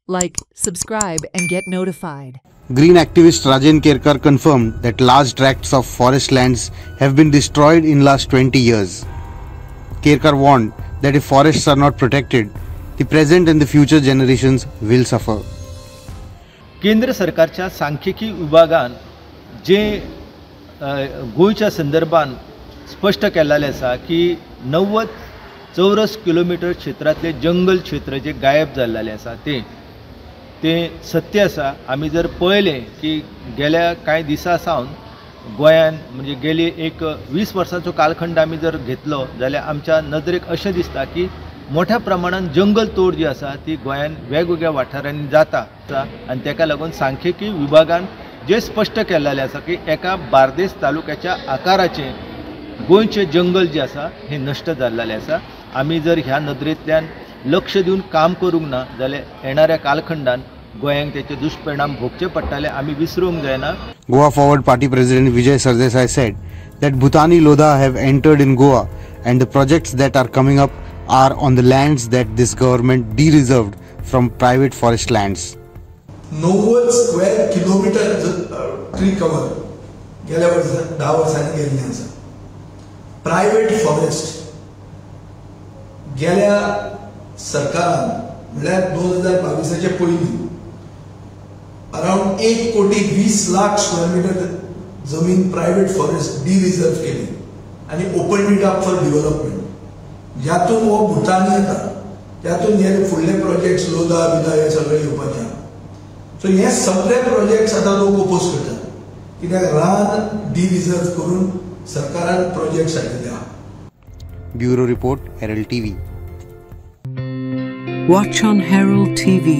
Like, subscribe and get notified. Green activist Rajan Kerkar confirmed that large tracts of forest lands have been destroyed in last 20 years. Kerkar warned that if forests are not protected, the present and the future generations will suffer. केंद्र सरकारच्या सांख्यिकी विभागान जे गोयच्या संदर्भात स्पष्ट केलेले आसा की 90 चौरस किलोमीटर क्षेत्रातले जंगल क्षेत्र जे गायब जाल्ले आसा ते सत्य आसा. आमी जर पळयलें की गेल्या कांय दिसा सावन गोंयान म्हणजे गेली एक 20 वर्सांचो कालखंड आमी जर घेतलो जाल्यार आमच्या नदरेक अशें दिसता की मोठ्या प्रमाणात जंगल तोड जी आसा ती गोंयान वेगवेगळ्या वाठारांनी जाता आनी तेका लागून सांख्यिकी विभागान जे स्पश्ट केलेलें आसा की एका बार्देस तालुक्याच्या आकाराचे गोंयचे जंगल जे आसा हे नश्ट जाल्लेले आसा. आमी जर ह्या नदरेंतल्यान लक्ष दिवन काम करूंक ना जाल्यार येणाऱ्या कालखंडान गोंयांक त्याचे दुष्परिणाम भोगचे पडटले. आमी विसरूंक जायना. Goa Forward Party President Vijay Sardesai said that Bhutani Lodha have entered in Goa and the projects that are coming up are on the lands that this government de-reserved from private forest lands. 90 square kilometre tree cover गेल्या वर्षात 10 वर्षांनी गेल्ले आसा. Private forest गेल्या सरकारान म्हळ्यार 2022च्या पयलीं around 1,20,00,000 square metre जमीन प्रायव्हेट फॉरेस्ट डी-रिजर्व केली आणि open it up for development. ज्यातून हो भुतानी येता त्यातून हे फुडले प्रोजेक्ट्स लोधा बिदा हे सगळे येवपाचे. सो हे सगळे प्रोजेक्ट्स आता लोक ओपोज करतात कित्याक रान डी-रिजर्व करून सरकारान प्रोजेक्ट्स हाडिल्ले आहा. Bureau Report, Herald TV. Watch on Herald TV.